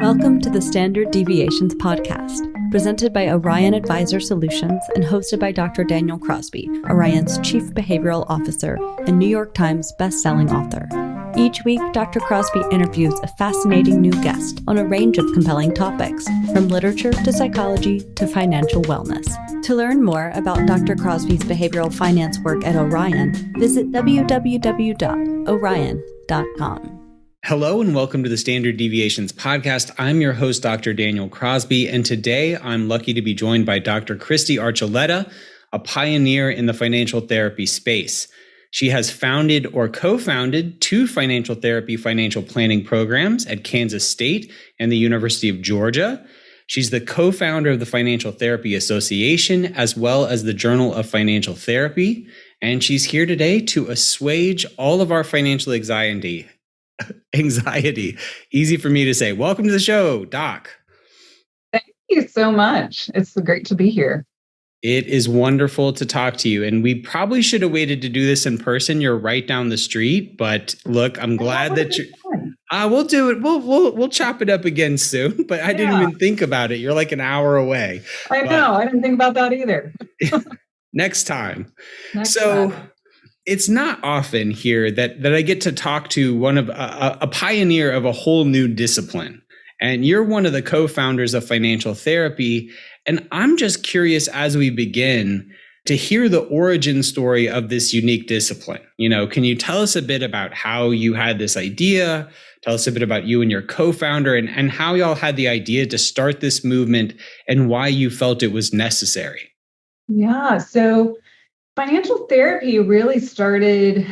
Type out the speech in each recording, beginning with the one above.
Welcome to the Standard Deviations podcast, presented by Orion Advisor Solutions and hosted by Dr. Daniel Crosby, Orion's Chief Behavioral Officer and New York Times best-selling author. Each week, Dr. Crosby interviews a fascinating new guest on a range of compelling topics, from literature to psychology to financial wellness. To learn more about Dr. Crosby's behavioral finance work at Orion, visit www.orion.com. Hello and welcome to the Standard Deviations podcast. I'm your host, Dr. Daniel Crosby, and today I'm lucky to be joined by Dr. Kristy Archuleta, a pioneer in the financial therapy space. She has founded or co-founded two financial therapy financial planning programs at Kansas State and the University of Georgia. She's the co-founder of the Financial Therapy Association, as well as the Journal of Financial Therapy, and she's here today to assuage all of our financial anxiety. Easy for me to say. Welcome to the show, Doc. Thank you so much. It's great to be here. It is wonderful to talk to you. And we probably should have waited to do this in person. You're right down the street. But look, I'm glad that you. We'll do it. We'll chop it up again soon. But I didn't even think about it. You're like an hour away. I know. I didn't think about that either. Next time. It's not often here that I get to talk to one of a pioneer of a whole new discipline. And you're one of the co-founders of financial therapy. And I'm just curious, as we begin, to hear the origin story of this unique discipline. Can you tell us a bit about how you had this idea? Tell us a bit about you and your co-founder and how y'all had the idea to start this movement and why you felt it was necessary. Yeah. So financial therapy really started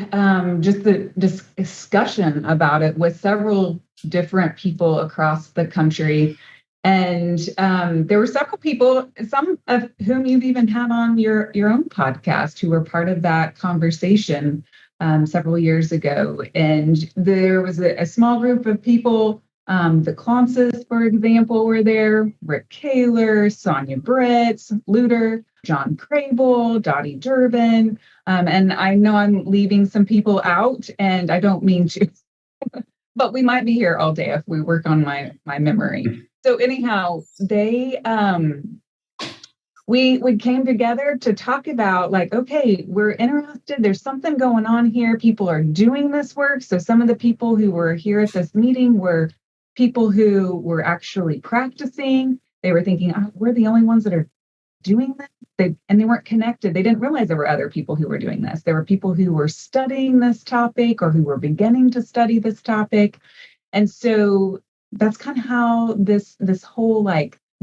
just the discussion about it with several different people across the country. And there were several people, some of whom you've even had on your own podcast, who were part of that conversation several years ago. And there was a small group of people. The Clonces, for example, were there. Rick Kaler, Sonia Britt, Luter, John Crable, Dottie Durbin. And I know I'm leaving some people out, and I don't mean to, but we might be here all day if we work on my memory. So anyhow, we came together to talk about okay, we're interested. There's something going on here. People are doing this work. So some of the people who were here at this meeting were people who were actually practicing. They were thinking, we're the only ones that are doing this. And they weren't connected. They didn't realize there were other people who were doing this. There were people who were studying this topic or who were beginning to study this topic. And so that's kind of how this whole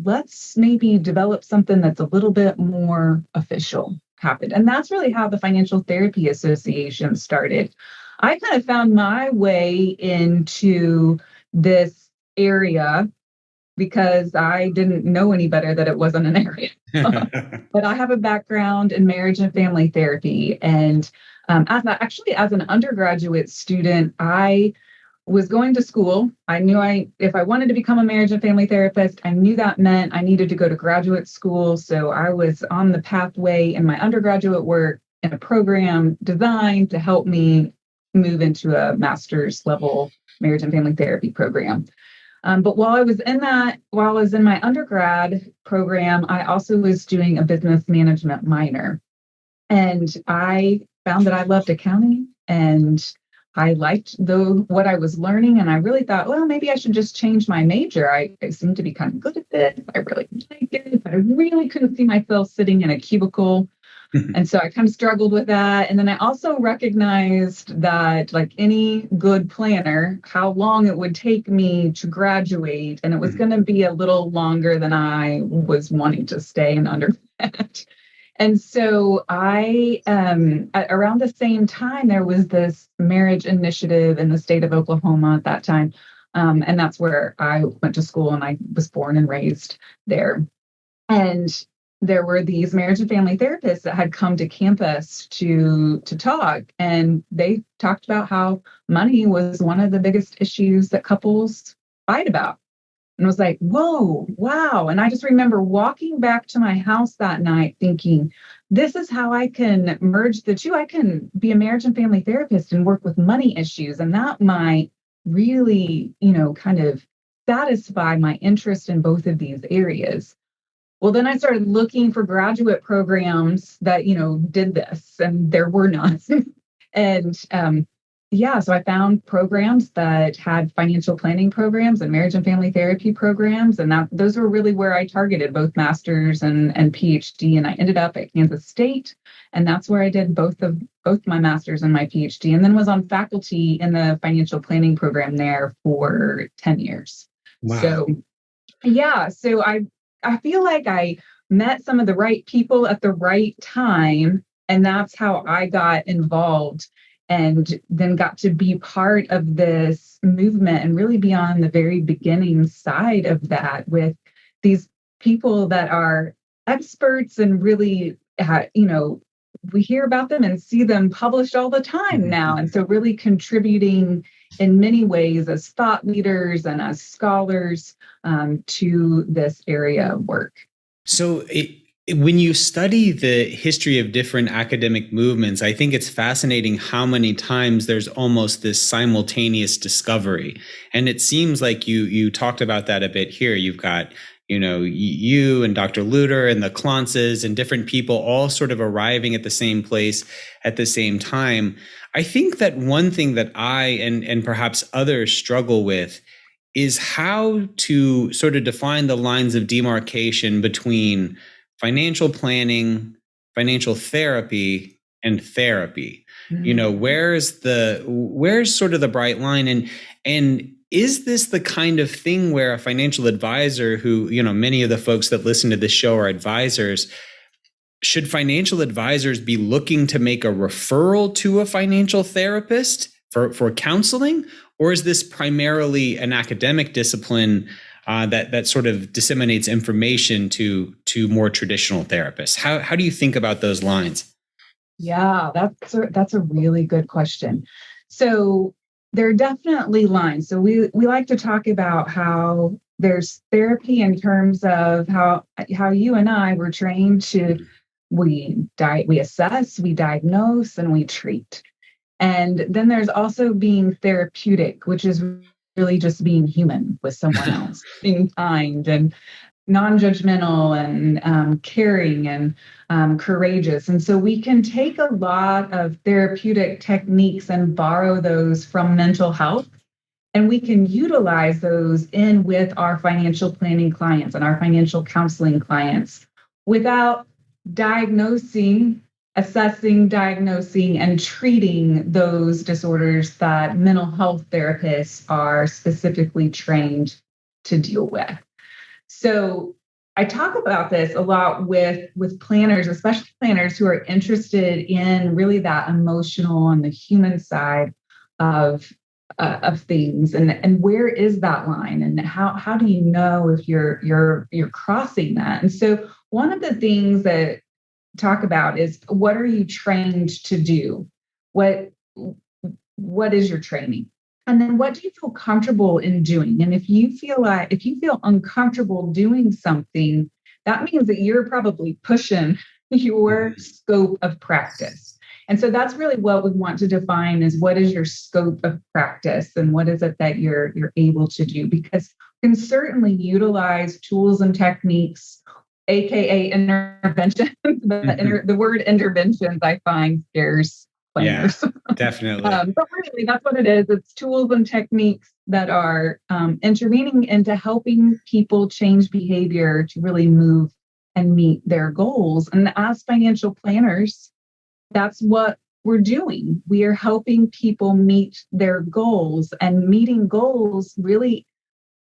let's maybe develop something that's a little bit more official happened. And that's really how the Financial Therapy Association started. I kind of found my way into this area because I didn't know any better that it wasn't an area. But I have a background in marriage and family therapy. And as an undergraduate student, I was going to school. I knew if I wanted to become a marriage and family therapist, I knew that meant I needed to go to graduate school. So I was on the pathway in my undergraduate work in a program designed to help me move into a master's level marriage and family therapy program. But while I was in my undergrad program, I also was doing a business management minor. And I found that I loved accounting and I liked what I was learning. And I really thought, well, maybe I should just change my major. I seem to be kind of good at it. I really like it. But I really couldn't see myself sitting in a cubicle. And so I kind of struggled with that. And then I also recognized that, like any good planner, how long it would take me to graduate. And it was going to be a little longer than I was wanting to stay in undergrad. And so around the same time, there was this marriage initiative in the state of Oklahoma at that time. And that's where I went to school, and I was born and raised there. And there were these marriage and family therapists that had come to campus to talk, and they talked about how money was one of the biggest issues that couples fight about. And I was like, whoa, wow. And I just remember walking back to my house that night thinking, this is how I can merge the two. I can be a marriage and family therapist and work with money issues. And that might really, kind of satisfy my interest in both of these areas. Well, then I started looking for graduate programs that, did this, and there were none. And so I found programs that had financial planning programs and marriage and family therapy programs. And those were really where I targeted both master's and PhD. And I ended up at Kansas State. And that's where I did both my master's and my PhD, and then was on faculty in the financial planning program there for 10 years. Wow. So I feel like I met some of the right people at the right time. And that's how I got involved and then got to be part of this movement and really be on the very beginning side of that with these people that are experts and really, we hear about them and see them published all the time now. And so really contributing in many ways as thought leaders and as scholars to this area of work. So when you study the history of different academic movements, I think it's fascinating how many times there's almost this simultaneous discovery. And it seems like you talked about that a bit here. You've got, you and Dr. Luter and the Clances and different people all sort of arriving at the same place at the same time. I think that one thing that I and perhaps others struggle with is how to sort of define the lines of demarcation between financial planning, financial therapy, and therapy. Mm-hmm. Where's sort of the bright line? And is this the kind of thing where a financial advisor who, many of the folks that listen to this show are advisors, should financial advisors be looking to make a referral to a financial therapist for counseling? Or is this primarily an academic discipline that sort of disseminates information to more traditional therapists? How do you think about those lines? Yeah, that's a really good question. So there are definitely lines. So we like to talk about how there's therapy in terms of how you and I were trained to we assess, we diagnose, and we treat. And then there's also being therapeutic, which is really just being human with someone else, being kind and non-judgmental and caring and courageous. And so we can take a lot of therapeutic techniques and borrow those from mental health, and we can utilize those in with our financial planning clients and our financial counseling clients without assessing, diagnosing, and treating those disorders that mental health therapists are specifically trained to deal with. So I talk about this a lot with planners, especially planners who are interested in really that emotional and the human side of things, and where is that line, and how do you know if you're crossing that? And so one of the things that talk about is, what are you trained to do? What is your training? And then what do you feel comfortable in doing? And if you feel uncomfortable doing something, that means that you're probably pushing your scope of practice. And so that's really what we want to define, is what is your scope of practice and what is it that you're able to do? Because you can certainly utilize tools and techniques, AKA interventions. The word interventions I find scares planners. Yeah, definitely. But really, that's what it is. It's tools and techniques that are intervening into helping people change behavior to really move and meet their goals. And as financial planners, that's what we're doing. We are helping people meet their goals, and meeting goals really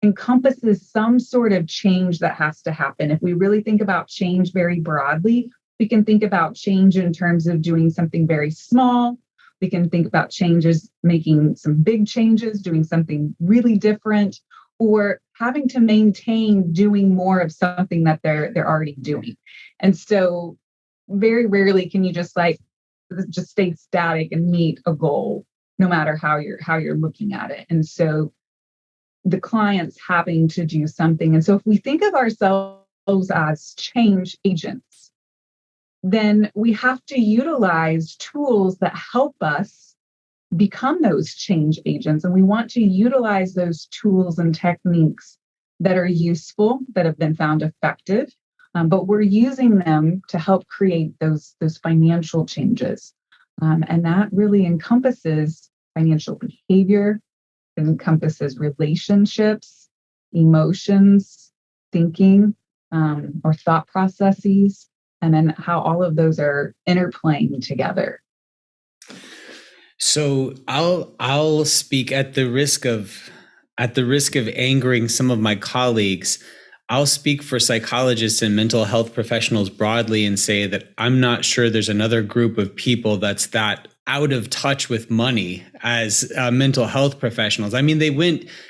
encompasses some sort of change that has to happen. If we really think about change very broadly, we can think about change in terms of doing something very small. We can think about changes, making some big changes, doing something really different, or having to maintain doing more of something that they're already doing. And so very rarely can you just stay static and meet a goal, no matter how you're looking at it. And so the client's having to do something. And so if we think of ourselves as change agents, then we have to utilize tools that help us become those change agents. And we want to utilize those tools and techniques that are useful, that have been found effective, but we're using them to help create those financial changes. And that really encompasses financial behavior, it encompasses relationships, emotions, thinking, or thought processes, and then how all of those are interplaying together. So I'll speak at the risk of angering some of my colleagues. I'll speak for psychologists and mental health professionals broadly and say that I'm not sure there's another group of people that's that out of touch with money as mental health professionals. I mean,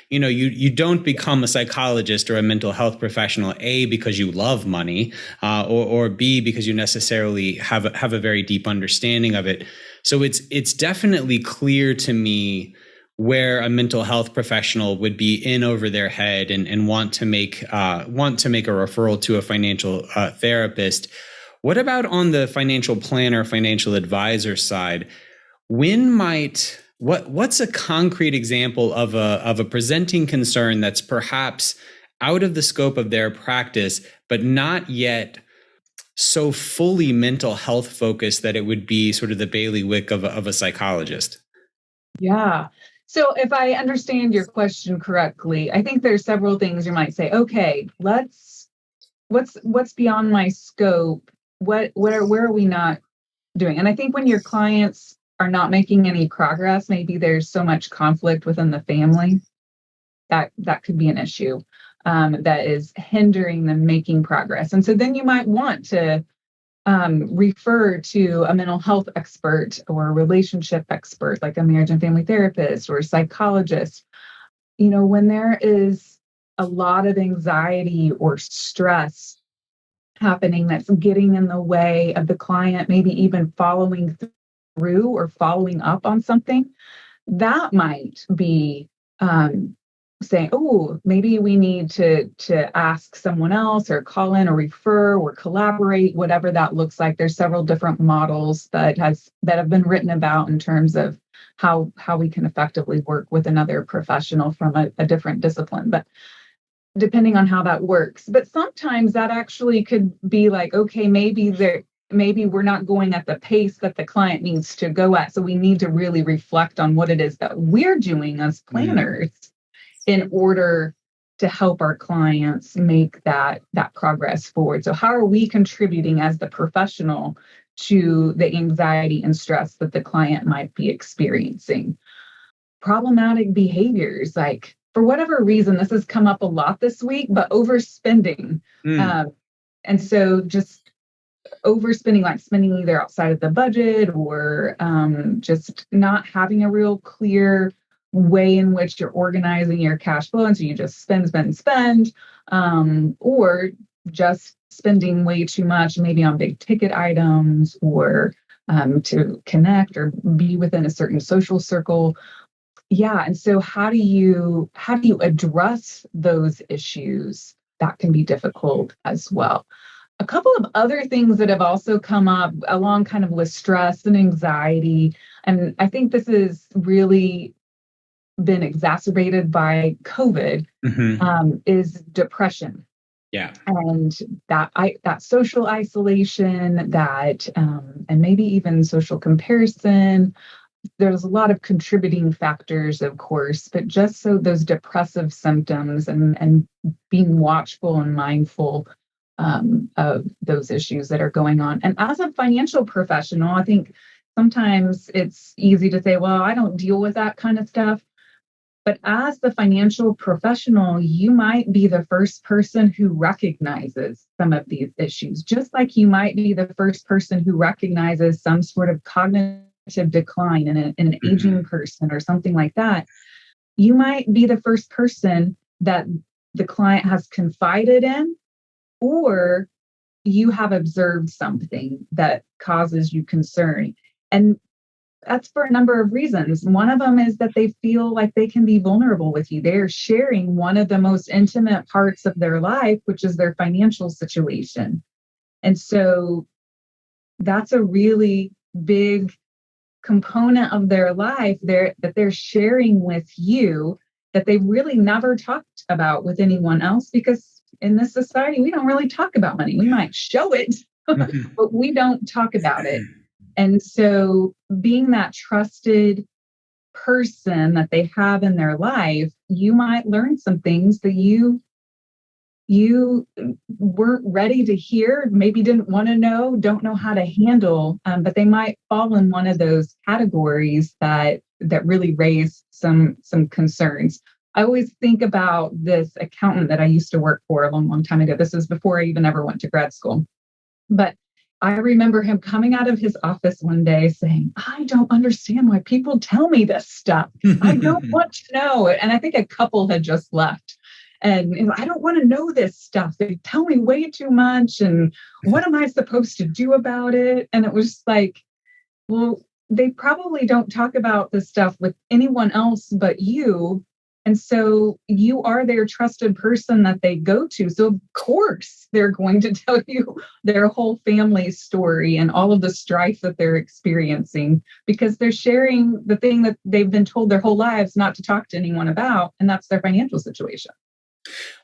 you don't become a psychologist or a mental health professional, A, because you love money, or B, because you necessarily have a very deep understanding of it. So it's definitely clear to me where a mental health professional would be in over their head and want to make a referral to a financial therapist. What about on the financial planner, financial advisor side? What's a concrete example of a presenting concern that's perhaps out of the scope of their practice, but not yet so fully mental health focused that it would be sort of the bailiwick of a psychologist? Yeah. So if I understand your question correctly, I think there's several things you might say, okay, what's beyond my scope? Where are we not doing? And I think when your clients are not making any progress, maybe there's so much conflict within the family that could be an issue that is hindering them making progress. And so then you might want to refer to a mental health expert or a relationship expert, like a marriage and family therapist or a psychologist. When there is a lot of anxiety or stress happening that's getting in the way of the client, maybe even following through or following up on something, that might be saying, oh, maybe we need to ask someone else or call in or refer or collaborate, whatever that looks like. There's several different models that have been written about in terms of how we can effectively work with another professional from a different discipline. But depending on how that works. But sometimes that actually could be like, okay, maybe we're not going at the pace that the client needs to go at. So we need to really reflect on what it is that we're doing as planners in order to help our clients make that progress forward. So how are we contributing as the professional to the anxiety and stress that the client might be experiencing? Problematic behaviors, like for whatever reason, this has come up a lot this week, but overspending. And so just overspending, like spending either outside of the budget or just not having a real clear way in which you're organizing your cash flow. And so you just spend, or just spending way too much, maybe on big ticket items or to connect or be within a certain social circle. Yeah. And so how do you address those issues? That can be difficult as well. A couple of other things that have also come up along kind of with stress and anxiety, and I think this has really been exacerbated by COVID, is depression. Yeah. And that social isolation, that and maybe even social comparison. There's a lot of contributing factors, of course, but just so those depressive symptoms and being watchful and mindful of those issues that are going on. And as a financial professional, I think sometimes it's easy to say, well, I don't deal with that kind of stuff. But as the financial professional, you might be the first person who recognizes some of these issues, just like you might be the first person who recognizes some sort of cognitive decline in an aging person or something like that. You might be the first person that the client has confided in, or you have observed something that causes you concern. And that's for a number of reasons. One of them is that they feel like they can be vulnerable with you. They're sharing one of the most intimate parts of their life, which is their financial situation. And so that's a really big component of their life that they're sharing with you that they've really never talked about with anyone else, because in this society, we don't really talk about money. We might show it, but we don't talk about it. And so being that trusted person that they have in their life, you might learn some things that you weren't ready to hear, maybe didn't want to know, don't know how to handle, but they might fall in one of those categories that really raise some concerns. I always think about this accountant that I used to work for a long, long time ago. This was before I even ever went to grad school. But I remember him coming out of his office one day saying, I don't understand why people tell me this stuff. I don't want to know. And I think a couple had just left. And I don't want to know this stuff. They tell me way too much. And what am I supposed to do about it? And it was like, well, they probably don't talk about this stuff with anyone else but you. And so you are their trusted person that they go to. So of course, they're going to tell you their whole family's story and all of the strife that they're experiencing, because they're sharing the thing that they've been told their whole lives not to talk to anyone about, and that's their financial situation.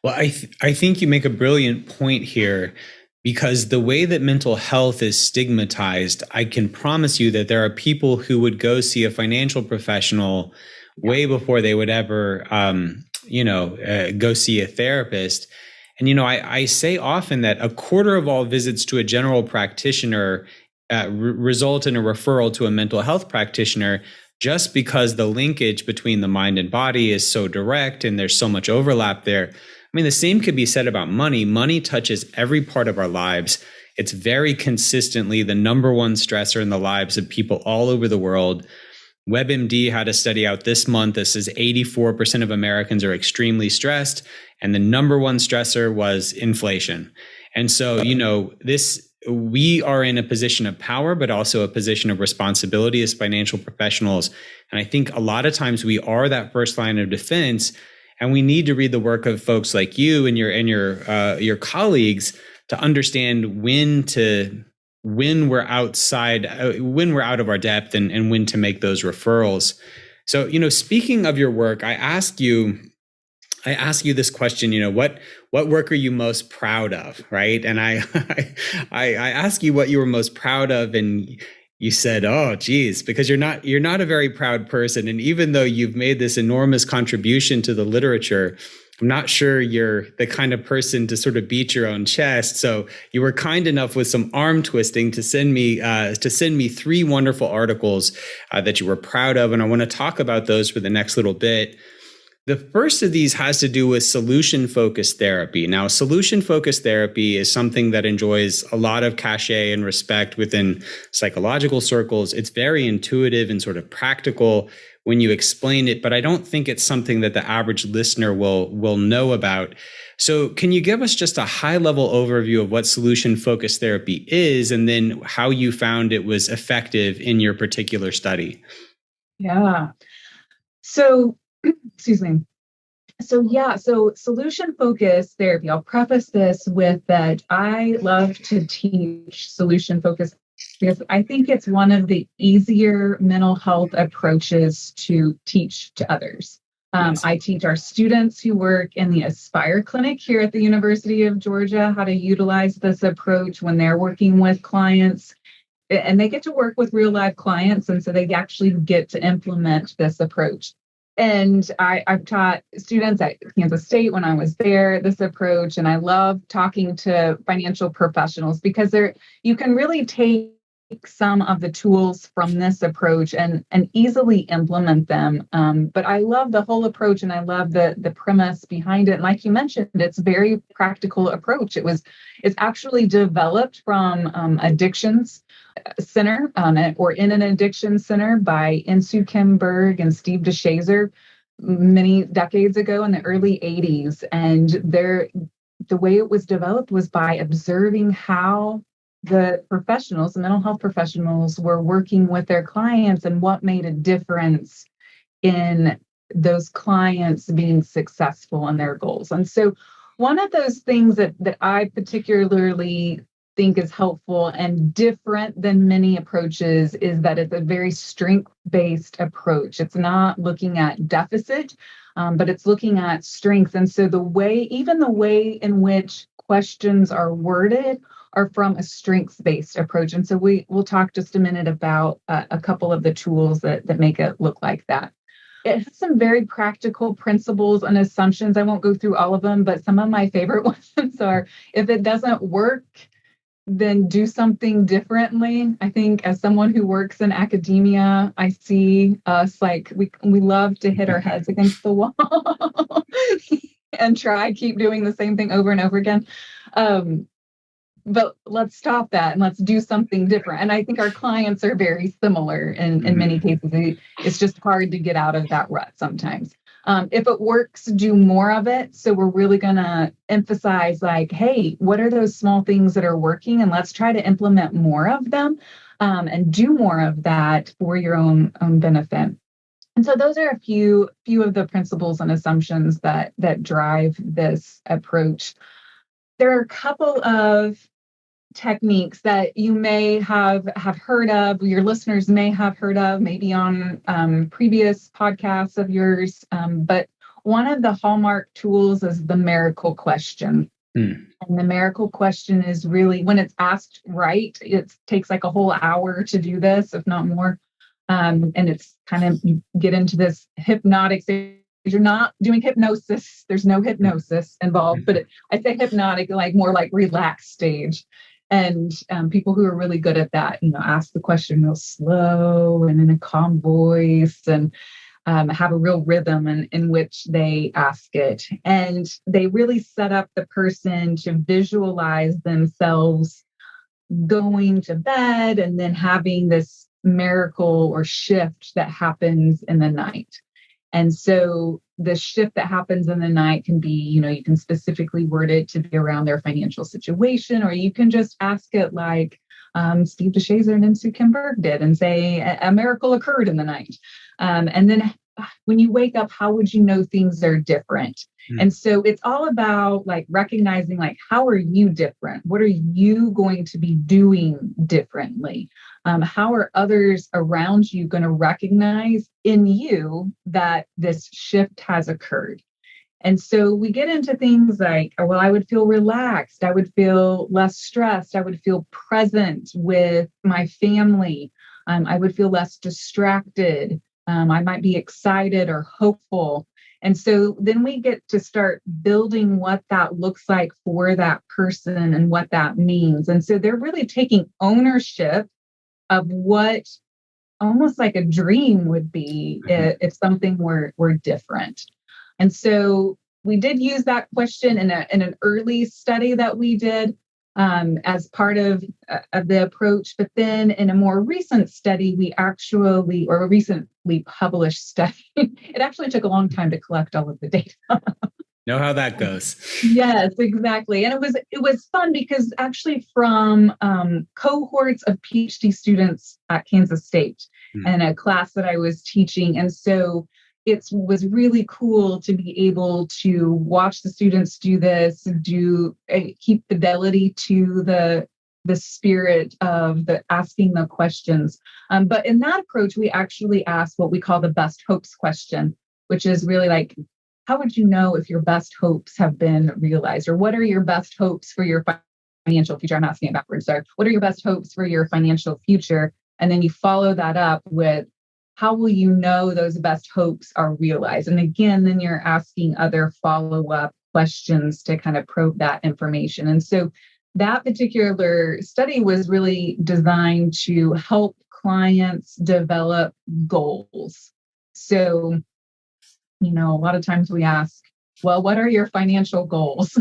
Well, I think you make a brilliant point here, because the way that mental health is stigmatized, I can promise you that there are people who would go see a financial professional way before they would ever, go see a therapist. And, I say often that a quarter of all visits to a general practitioner result in a referral to a mental health practitioner, just because the linkage between the mind and body is so direct and there's so much overlap there. I mean, the same could be said about money. Money touches every part of our lives. It's very consistently the number one stressor in the lives of people all over the world. WebMD had a study out this month that says 84% of Americans are extremely stressed, and the number one stressor was inflation. And so, we are in a position of power, but also a position of responsibility as financial professionals. And I think a lot of times we are that first line of defense, and we need to read the work of folks like you and your colleagues to understand when we're out of our depth and when to make those referrals. So, speaking of your work, I ask you this question, what work are you most proud of, right? And I ask you what you were most proud of, and you said, oh, geez, because you're not a very proud person. And even though you've made this enormous contribution to the literature, I'm not sure you're the kind of person to sort of beat your own chest. So you were kind enough with some arm twisting to send me 3 wonderful articles that you were proud of. And I want to talk about those for the next little bit. The first of these has to do with solution-focused therapy. Now, solution-focused therapy is something that enjoys a lot of cachet and respect within psychological circles. It's very intuitive and sort of practical when you explain it, but I don't think it's something that the average listener will know about. So can you give us just a high-level overview of what solution-focused therapy is, and then how you found it was effective in your particular study? Yeah. So excuse me. So solution-focused therapy, I'll preface this with that I love to teach solution-focused because I think it's one of the easier mental health approaches to teach to others. Yes. I teach our students who work in the Aspire Clinic here at the University of Georgia how to utilize this approach when they're working with clients. And they get to work with real life clients, and so they actually get to implement this approach. And I've taught students at Kansas State when I was there this approach, and I love talking to financial professionals because you can really take some of the tools from this approach and easily implement them. But I love the whole approach, and I love the premise behind it. And like you mentioned, it's a very practical approach. It's actually developed from addictions center or in an addiction center by Insoo Kim Berg and Steve DeShazer many decades ago in the early 80s. And the way it was developed was by observing how the professionals, the mental health professionals, were working with their clients and what made a difference in those clients being successful in their goals. And so one of those things that I particularly think is helpful and different than many approaches is that it's a very strength-based approach. It's not looking at deficit, but it's looking at strengths. And so the way in which questions are worded are from a strengths-based approach. And so we'll talk just a minute about a couple of the tools that make it look like that. It has some very practical principles and assumptions. I won't go through all of them, but some of my favorite ones are, if it doesn't work, then do something differently. I think as someone who works in academia, I see us like we love to hit our heads against the wall and keep doing the same thing over and over again. But let's stop that and let's do something different. And I think our clients are very similar in many cases. It's just hard to get out of that rut sometimes. If it works, do more of it. So we're really going to emphasize like, hey, what are those small things that are working? And let's try to implement more of them and do more of that for your own benefit. And so those are a few of the principles and assumptions that drive this approach. There are a couple of techniques that you may have heard of, your listeners may have heard of, maybe on previous podcasts of yours. But one of the hallmark tools is the miracle question. And the miracle question is really, when it's asked right, it takes like a whole hour to do this, if not more. And it's kind of, you get into this hypnotic stage. You're not doing hypnosis. There's no hypnosis involved, but I say hypnotic, like more like relaxed stage. And people who are really good at that, ask the question real slow and in a calm voice, and have a real rhythm in which they ask it. And they really set up the person to visualize themselves going to bed and then having this miracle or shift that happens in the night. And so the shift that happens in the night can be, you can specifically word it to be around their financial situation, or you can just ask it like Steve DeShazer and Sue Kim Berg did and say a miracle occurred in the night. And then when you wake up, how would you know things are different? And so it's all about like recognizing, like, how are you different? What are you going to be doing differently? How are others around you going to recognize in you that this shift has occurred? And so we get into things like, well, I would feel relaxed. I would feel less stressed. I would feel present with my family. I would feel less distracted. I might be excited or hopeful. And so then we get to start building what that looks like for that person and what that means. And so they're really taking ownership of what almost like a dream would be if something were different. And so we did use that question in an early study that we did as part of the approach. But then in a more recent study, a recently published study, it actually took a long time to collect all of the data. Know how that goes. Yes, exactly. And it was fun because actually from cohorts of PhD students at Kansas State and a class that I was teaching. And so it was really cool to be able to watch the students do this, keep fidelity to the spirit of the asking the questions. But in that approach, we actually asked what we call the best hopes question, which is really like, how would you know if your best hopes have been realized? Or what are your best hopes for your financial future? I'm asking it backwards. Sorry. What are your best hopes for your financial future? And then you follow that up with, how will you know those best hopes are realized? And again, then you're asking other follow-up questions to kind of probe that information. And so that particular study was really designed to help clients develop goals. So, a lot of times we ask, well, what are your financial goals?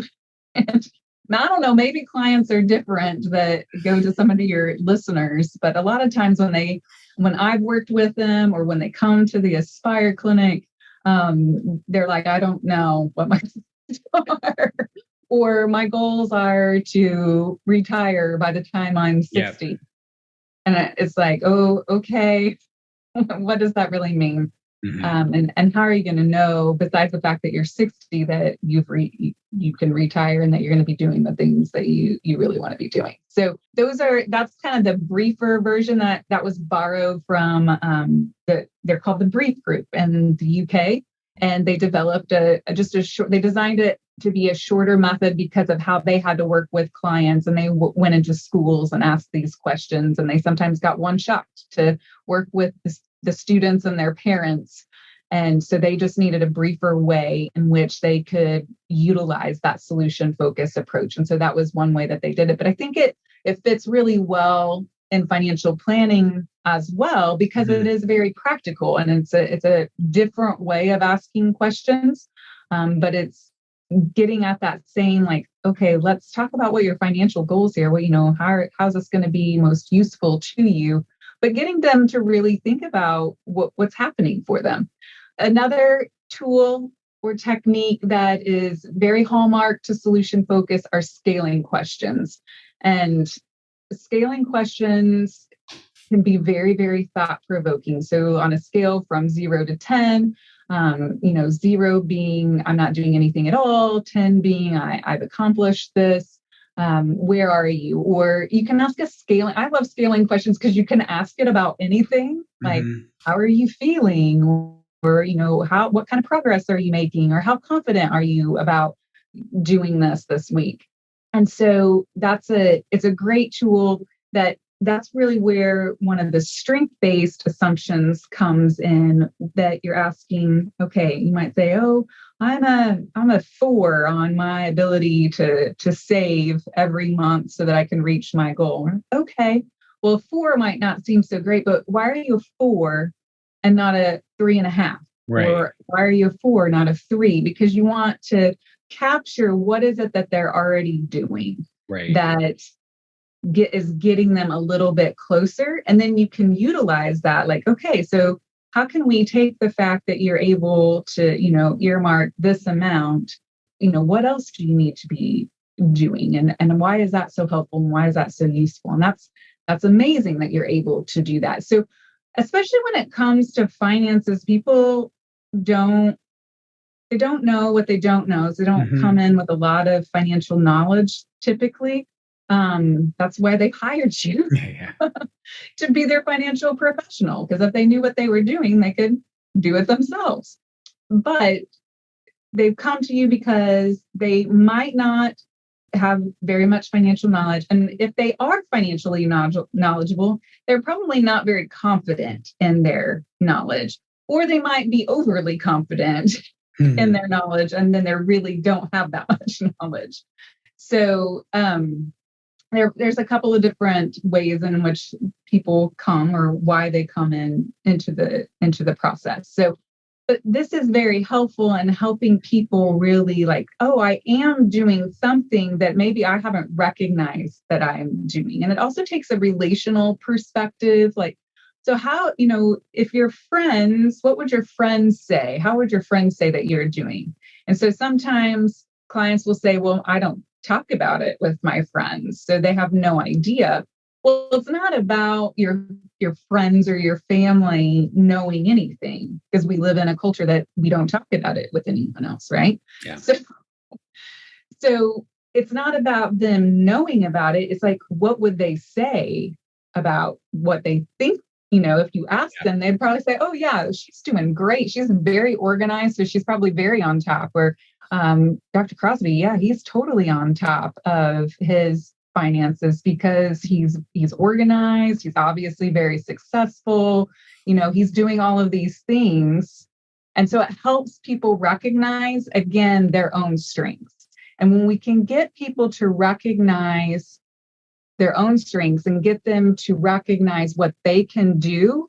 And I don't know, maybe clients are different that go to some of your listeners, but a lot of times when I've worked with them or when they come to the Aspire clinic, they're like, I don't know what my goals are, or my goals are to retire by the time I'm 60. Yep. And it's like, oh, okay. What does that really mean? And how are you going to know, besides the fact that you're 60, that you can retire and that you're going to be doing the things that you really want to be doing? So that's kind of the briefer version that was borrowed from they're called the Brief Group in the UK. And they developed they designed it to be a shorter method because of how they had to work with clients, and they went into schools and asked these questions, and they sometimes got one shot to work with the students and their parents. And so they just needed a briefer way in which they could utilize that solution focused approach. And so that was one way that they did it. But I think it fits really well in financial planning as well, because it is very practical, and it's a different way of asking questions. But it's getting at that same, like, okay, let's talk about what your financial goals here. Well, how's this going to be most useful to you? But getting them to really think about what's happening for them. Another tool or technique that is very hallmark to solution focus are scaling questions. And scaling questions can be very, very thought-provoking. So on a scale from 0 to 10, 0 being I'm not doing anything at all, 10 being I've accomplished this, where are you? Or you can ask I love scaling questions because you can ask it about anything, like how are you feeling? Or, what kind of progress are you making? Or how confident are you about doing this week? And so it's a great tool that's really where one of the strength-based assumptions comes in, that you're asking, okay, you might say, oh, I'm a 4 on my ability to save every month so that I can reach my goal. Okay, well, 4 might not seem so great, but why are you a 4 and not a 3.5? Right. Or why are you a 4, not a 3? Because you want to capture what is it that they're already doing, right, that is getting them a little bit closer. And then you can utilize that, like, okay, so how can we take the fact that you're able to, earmark this amount, what else do you need to be doing? And why is that so helpful? And why is that so useful? And that's amazing that you're able to do that. So especially when it comes to finances, people don't know what they don't know. So they don't come in with a lot of financial knowledge typically. That's why they hired you to be their financial professional, because if they knew what they were doing, they could do it themselves. But they've come to you because they might not have very much financial knowledge. And if they are financially knowledgeable, they're probably not very confident in their knowledge, or they might be overly confident in their knowledge, and then they really don't have that much knowledge. So, there's a couple of different ways in which people come, or why they come into the process. So, but this is very helpful in helping people really, like, oh, I am doing something that maybe I haven't recognized that I'm doing. And it also takes a relational perspective. Like, so how, if you're friends, what would your friends say? How would your friends say that you're doing? And so sometimes clients will say, well, I don't talk about it with my friends, so they have no idea. Well, it's not about your friends or your family knowing anything, because we live in a culture that we don't talk about it with anyone else, right? Yeah. So it's not about them knowing about it. It's like, what would they say about what they think? If you ask them, they'd probably say, oh yeah, she's doing great. She's very organized, so she's probably very on top. Or Dr. Crosby, yeah, he's totally on top of his finances because he's organized. He's obviously very successful. He's doing all of these things. And so it helps people recognize, again, their own strengths. And when we can get people to recognize their own strengths and get them to recognize what they can do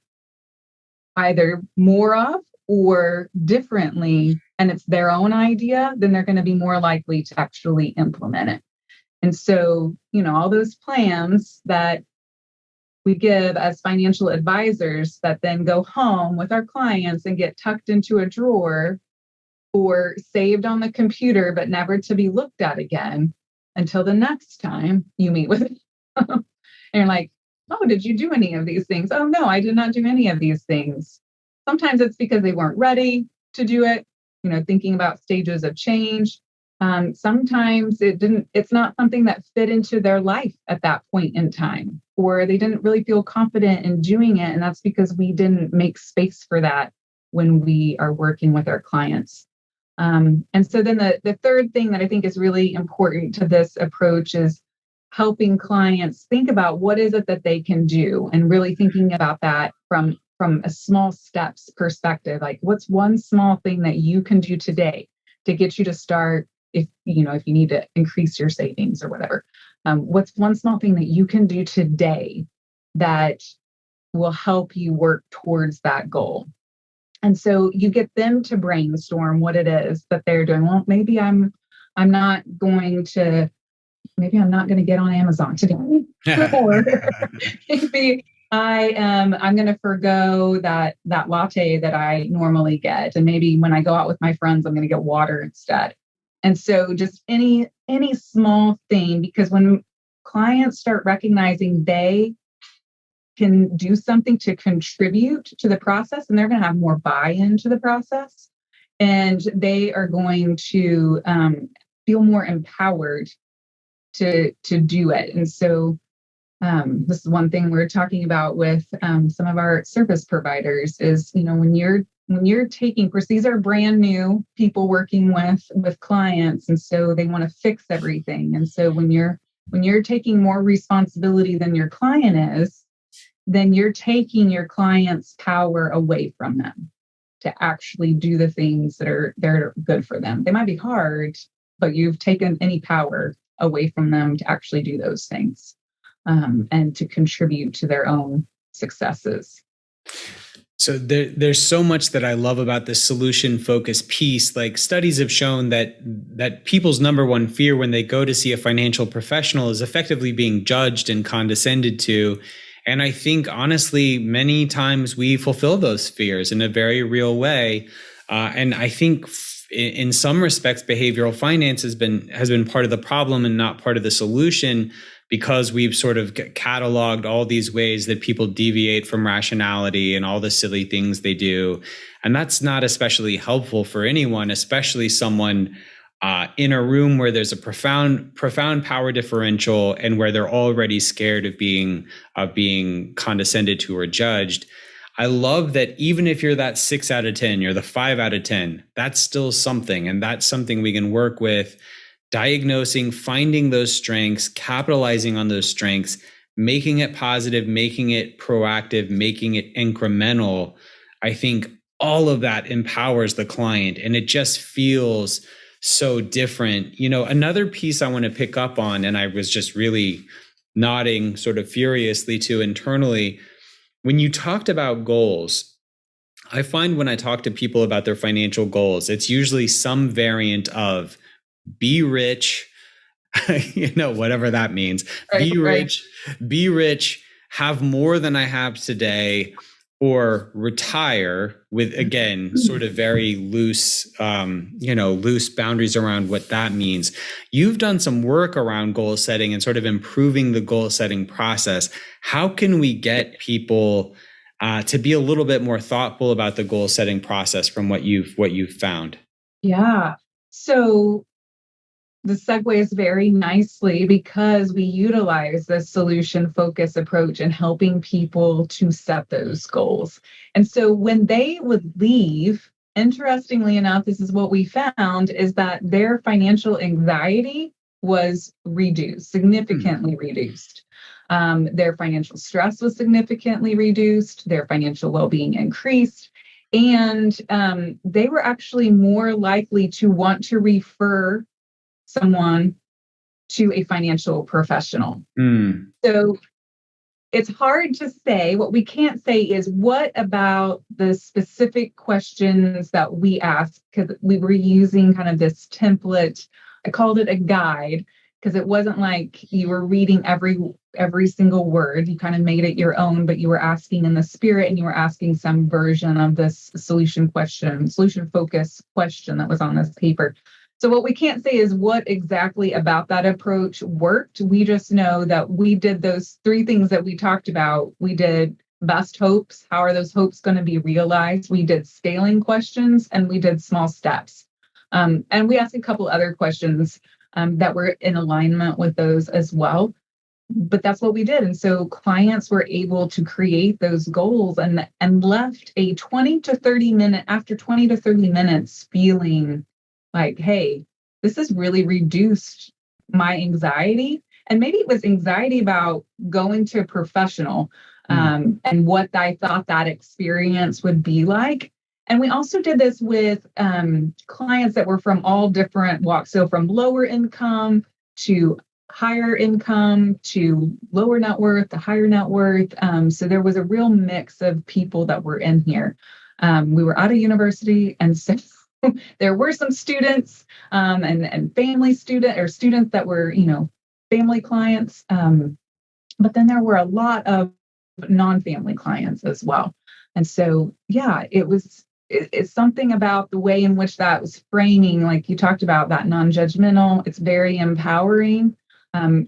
either more of or differently, and it's their own idea, then they're going to be more likely to actually implement it. And so, all those plans that we give as financial advisors that then go home with our clients and get tucked into a drawer or saved on the computer, but never to be looked at again until the next time you meet with them. And you're like, oh, did you do any of these things? Oh, no, I did not do any of these things. Sometimes it's because they weren't ready to do it, thinking about stages of change. Sometimes it's not something that fit into their life at that point in time, or they didn't really feel confident in doing it. And that's because we didn't make space for that when we are working with our clients. And so then the third thing that I think is really important to this approach is helping clients think about what is it that they can do, and really thinking about that from a small steps perspective. Like, what's one small thing that you can do today to get you to start, if you need to increase your savings or whatever. What's one small thing that you can do today that will help you work towards that goal? And so you get them to brainstorm what it is that they're doing. Well, maybe I'm not going to get on Amazon today. Or maybe I'm going to forgo that latte that I normally get. And maybe when I go out with my friends, I'm going to get water instead. And so just any small thing, because when clients start recognizing they can do something to contribute to the process, and they're going to have more buy-in to the process, and they are going to feel more empowered to do it. And so this is one thing we're talking about with some of our service providers is, when you're taking, of course, these are brand new people working with clients, and so they want to fix everything. And so when you're taking more responsibility than your client is, then you're taking your client's power away from them to actually do the things that are good for them. They might be hard, but you've taken any power away from them to actually do those things and to contribute to their own successes. So there's so much that I love about this solution-focused piece. Like, studies have shown that people's number one fear when they go to see a financial professional is effectively being judged and condescended to. And I think, honestly, many times we fulfill those fears in a very real way. And I think in some respects, behavioral finance has been part of the problem and not part of the solution, because we've sort of cataloged all these ways that people deviate from rationality and all the silly things they do. And that's not especially helpful for anyone, especially someone in a room where there's a profound power differential and where they're already scared of being condescended to or judged. I love that even if you're that 6 out of 10, you're the 5 out of 10, that's still something. And that's something we can work with, diagnosing, finding those strengths, capitalizing on those strengths, making it positive, making it proactive, making it incremental. I think all of that empowers the client, and it just feels so different. Another piece I want to pick up on, and I was just really nodding sort of furiously to internally, when you talked about goals, I find when I talk to people about their financial goals, it's usually some variant of be rich, whatever that means. Right, be rich, have more than I have today, or retire, with, again, sort of very loose boundaries around what that means. You've done some work around goal setting and sort of improving the goal setting process. How can we get people to be a little bit more thoughtful about the goal setting process from what you've found? Yeah. So the segues very nicely, because we utilize the solution focus approach in helping people to set those goals. And so when they would leave, interestingly enough, this is what we found, is that their financial anxiety was reduced, significantly reduced. Their financial stress was significantly reduced. Their financial well-being increased. And they were actually more likely to want to refer someone to a financial professional. So it's hard to say. What we can't say is what about the specific questions that we asked, because we were using kind of this template. I called it a guide, because it wasn't like you were reading every single word. You kind of made it your own, but you were asking in the spirit, and you were asking some version of this solution focus question that was on this paper. So what we can't say is what exactly about that approach worked. We just know that we did those 3 things that we talked about. We did best hopes. How are those hopes going to be realized? We did scaling questions and we did small steps. And we asked a couple other questions that were in alignment with those as well. But that's what we did. And so clients were able to create those goals and left a 20 to 30 minutes feeling like, hey, this has really reduced my anxiety. And maybe it was anxiety about going to a professional and what I thought that experience would be like. And we also did this with clients that were from all different walks. So from lower income to higher income to lower net worth to higher net worth. So there was a real mix of people that were in here. We were at a university, and so there were some students and family students that were, family clients. But then there were a lot of non-family clients as well. And so, yeah, it's something about the way in which that was framing, like you talked about, that non-judgmental. It's very empowering.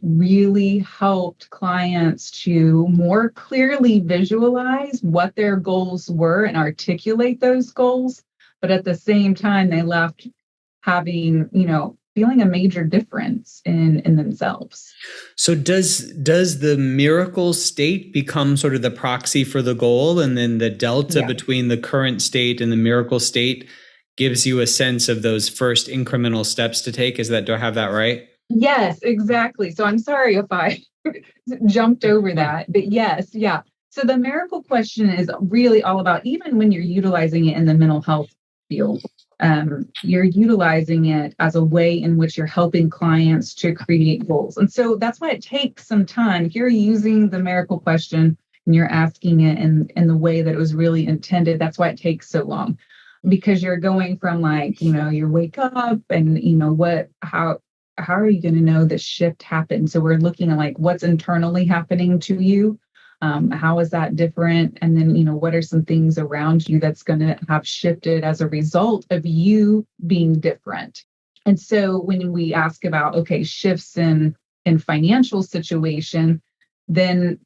Really helped clients to more clearly visualize what their goals were and articulate those goals. But at the same time, they left having, feeling a major difference in themselves. So does the miracle state become sort of the proxy for the goal, and then the delta between the current state and the miracle state gives you a sense of those first incremental steps to take? Do I have that right? Yes, exactly. So I'm sorry if I jumped over that, but yes, yeah. So the miracle question is really all about, even when you're utilizing it in the mental health field, you're utilizing it as a way in which you're helping clients to create goals. And so that's why it takes some time. If you're using the miracle question and you're asking it in the way that it was really intended, that's why it takes so long, because you're going from you wake up and, how are you going to know this shift happened? So we're looking at what's internally happening to you. How is that different? And then, what are some things around you that's going to have shifted as a result of you being different? And so when we ask about, shifts in financial situation, then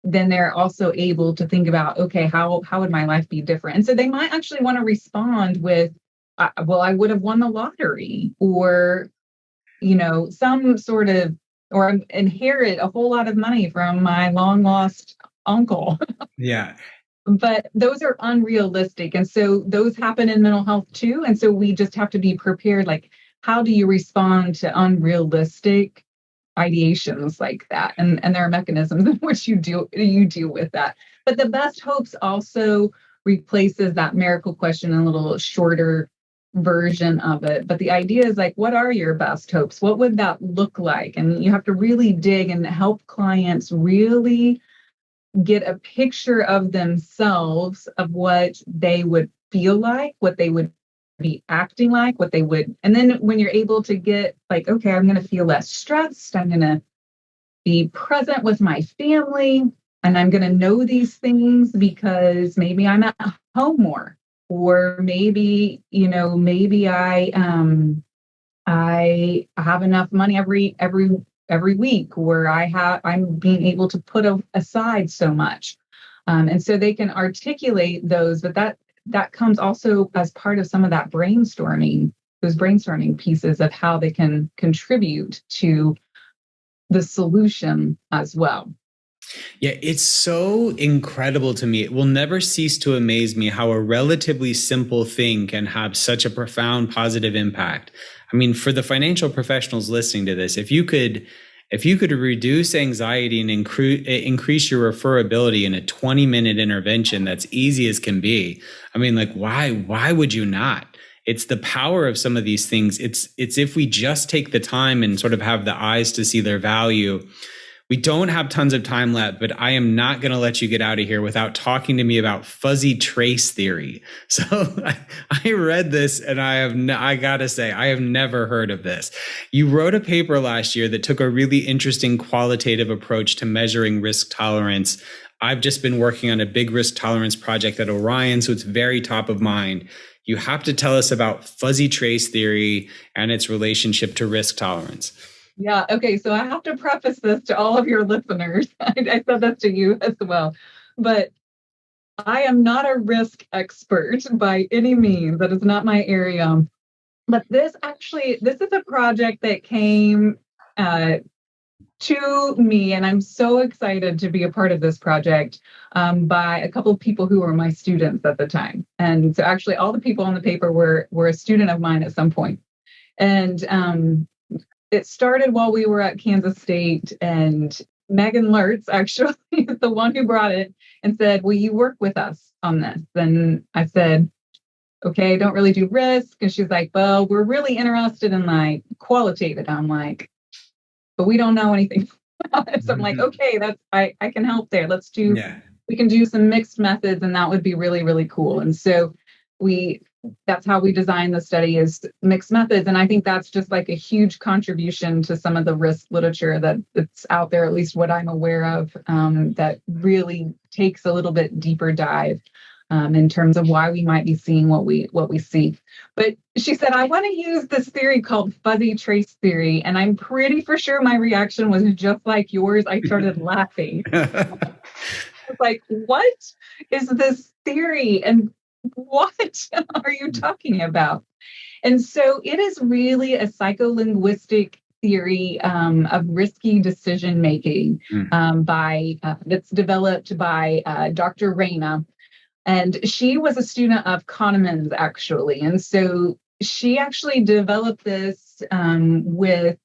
they're also able to think about, how would my life be different? And so they might actually want to respond with, I would have won the lottery, or some sort of, or inherit a whole lot of money from my long lost uncle. Yeah. But those are unrealistic. And so those happen in mental health too. And so we just have to be prepared. How do you respond to unrealistic ideations like that? And there are mechanisms in which you deal with that. But the best hopes also replaces that miracle question in a little shorter version of it. But the idea is what are your best hopes? What would that look like? And you have to really dig and help clients really get a picture of themselves, of what they would feel like, what they would be acting like, and then when you're able to get I'm going to feel less stressed, I'm going to be present with my family, and I'm going to know these things because maybe I'm at home more. Or maybe, I have enough money every week, or I'm being able to put aside so much. And so they can articulate those, but that comes also as part of some of that those brainstorming pieces of how they can contribute to the solution as well. Yeah, it's so incredible to me. It will never cease to amaze me how a relatively simple thing can have such a profound positive impact. I mean, for the financial professionals listening to this, if you could reduce anxiety and increase your referability in a 20-minute intervention that's easy as can be, I mean, why would you not? It's the power of some of these things. It's if we just take the time and sort of have the eyes to see their value. We don't have tons of time left, but I am not going to let you get out of here without talking to me about fuzzy trace theory. So I read this and I got to say, I have never heard of this. You wrote a paper last year that took a really interesting qualitative approach to measuring risk tolerance. I've just been working on a big risk tolerance project at Orion, so it's very top of mind. You have to tell us about fuzzy trace theory and its relationship to risk tolerance. Yeah. Okay. So I have to preface this to all of your listeners. I said that to you as well. But I am not a risk expert by any means. That is not my area. But this is a project that came to me, and I'm so excited to be a part of this project by a couple of people who were my students at the time. And so actually all the people on the paper were a student of mine at some point. And it started while we were at Kansas State, and Megan Lertz actually is the one who brought it and said, will you work with us on this? And I said, okay, don't really do risk. And she's like, well, we're really interested in like qualitative. I'm like, but we don't know anything about it. So I'm like, okay, I can help there. We can do some mixed methods, and that would be really, really cool. And so that's how we designed the study, is mixed methods. And I think that's just like a huge contribution to some of the risk literature that's out there, at least what I'm aware of, that really takes a little bit deeper dive in terms of why we might be seeing what we see. But she said, I want to use this theory called fuzzy trace theory. And I'm pretty for sure my reaction was just like yours. I started laughing. I was like, what is this theory? And what are you talking about? And so it is really a psycholinguistic theory of risky decision making that's developed by Dr. Reina. And she was a student of Kahneman's, actually. And so she actually developed this with,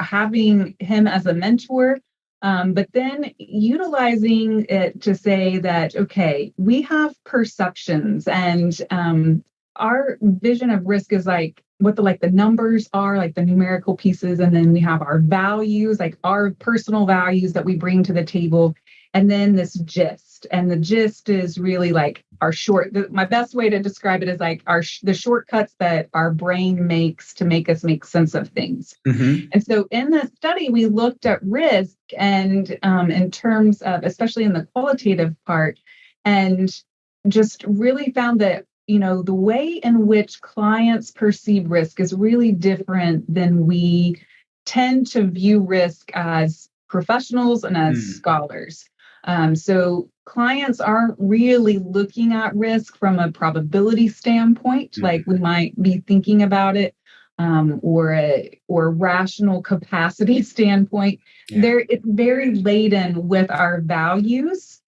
having him as a mentor, but then utilizing it to say that, okay, we have perceptions, and our vision of risk is like what the numbers are, like the numerical pieces. And then we have our values, like our personal values that we bring to the table. And then this gist, and the gist is really like my best way to describe it is like the shortcuts that our brain makes to make us make sense of things. Mm-hmm. And so in this study, we looked at risk and in terms of, especially in the qualitative part, and just really found that, the way in which clients perceive risk is really different than we tend to view risk as professionals and as scholars. So clients aren't really looking at risk from a probability standpoint, like we might be thinking about it, or rational capacity standpoint. Yeah. It's very laden with our values,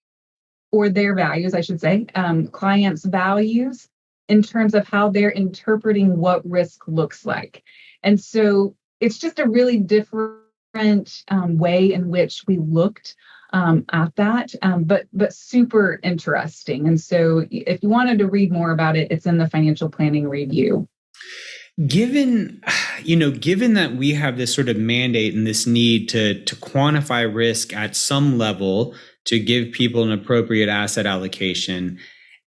or their values, I should say, clients' values in terms of how they're interpreting what risk looks like. And so it's just a really different way in which we looked at that, but super interesting. And so if you wanted to read more about it, it's in the Financial Planning Review. Given that we have this sort of mandate and this need to quantify risk at some level to give people an appropriate asset allocation,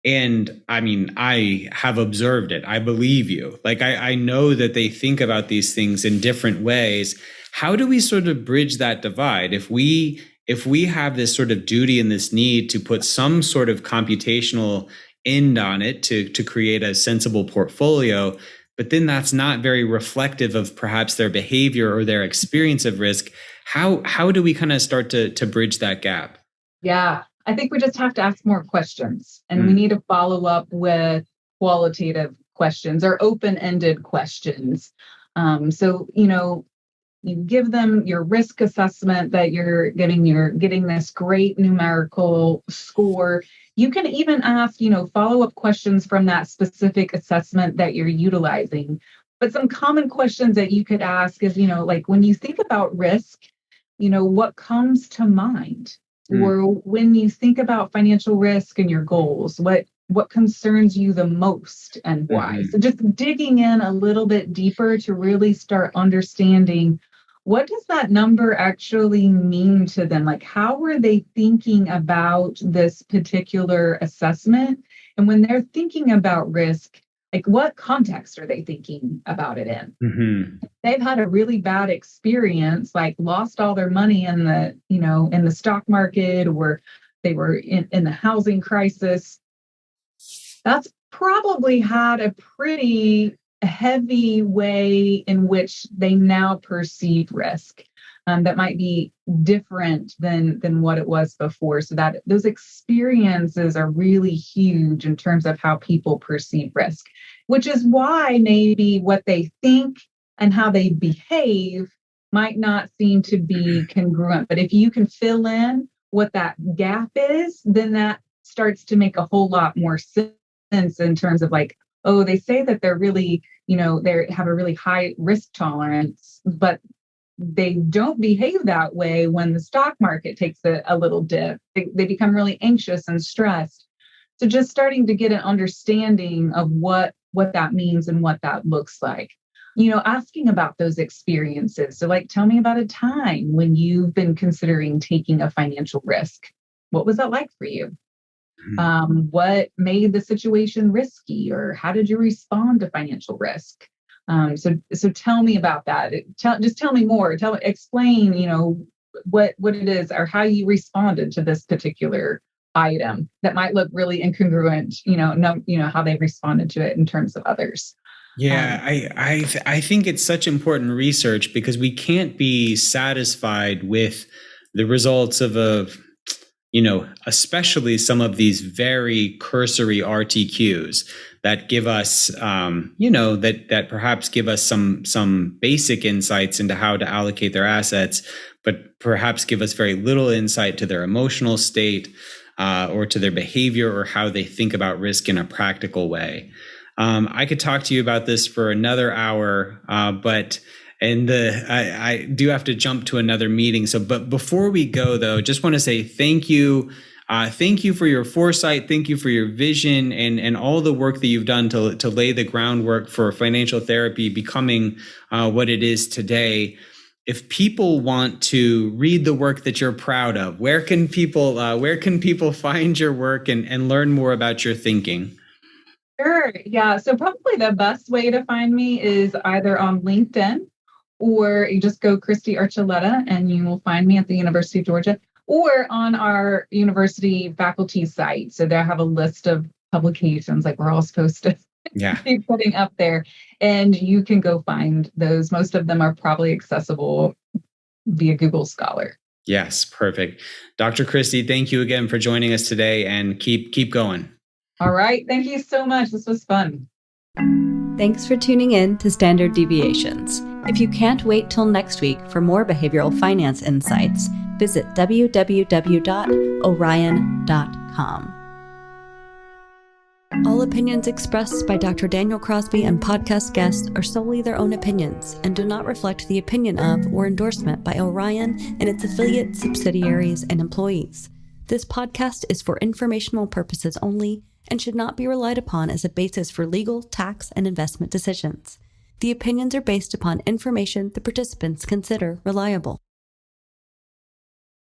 and I mean, I have observed it. I believe you. Like, I know that they think about these things in different ways. How do we sort of bridge that divide? If we have this sort of duty and this need to put some sort of computational end on it to create a sensible portfolio, but then that's not very reflective of perhaps their behavior or their experience of risk, how do we kind of start to bridge that gap? Yeah, I think we just have to ask more questions, and we need to follow up with qualitative questions or open-ended questions. So, you give them your risk assessment that you're getting this great numerical score. You can even ask, follow-up questions from that specific assessment that you're utilizing. But some common questions that you could ask is, like when you think about risk, what comes to mind? Or when you think about financial risk and your goals, what concerns you the most and why? So just digging in a little bit deeper to really start understanding, what does that number actually mean to them? Like, how were they thinking about this particular assessment? And when they're thinking about risk, like, what context are they thinking about it in? Mm-hmm. They've had a really bad experience, like lost all their money in the stock market, or they were in the housing crisis. That's probably had a pretty heavy way in which they now perceive risk. that might be different than what it was before. So that those experiences are really huge in terms of how people perceive risk, which is why maybe what they think and how they behave might not seem to be congruent. But if you can fill in what that gap is, then that starts to make a whole lot more sense in terms of like, oh, they say that they're really, they have a really high risk tolerance, but they don't behave that way when the stock market takes a little dip. They become really anxious and stressed. So just starting to get an understanding of what that means and what that looks like. Asking about those experiences. So like, tell me about a time when you've been considering taking a financial risk. What was that like for you? What made the situation risky, or how did you respond to financial risk? So tell me about that. Just tell me more. Explain, what it is or how you responded to this particular item that might look really incongruent. How they responded to it in terms of others. Yeah, I think it's such important research because we can't be satisfied with the results of especially some of these very cursory RTQs that give us, that perhaps give us some basic insights into how to allocate their assets, but perhaps give us very little insight to their emotional state or to their behavior or how they think about risk in a practical way. I could talk to you about this for another hour, but I do have to jump to another meeting. But before we go, though, just want to say thank you. Thank you for your foresight. Thank you for your vision and all the work that you've done to lay the groundwork for financial therapy becoming what it is today. If people want to read the work that you're proud of, where can people find your work and learn more about your thinking? Sure. Yeah. So probably the best way to find me is either on LinkedIn, or you just go Kristy Archuleta and you will find me at the University of Georgia, or on our university faculty site. So they have a list of publications like we're all supposed to be putting up there, and you can go find those. Most of them are probably accessible via Google Scholar. Yes, perfect. Dr. Kristy, thank you again for joining us today, and keep going. All right. Thank you so much. This was fun. Thanks for tuning in to Standard Deviations. If you can't wait till next week for more behavioral finance insights, visit www.orion.com. All opinions expressed by Dr. Daniel Crosby and podcast guests are solely their own opinions and do not reflect the opinion of or endorsement by Orion and its affiliates, subsidiaries, and employees. This podcast is for informational purposes only and should not be relied upon as a basis for legal, tax, and investment decisions. The opinions are based upon information the participants consider reliable.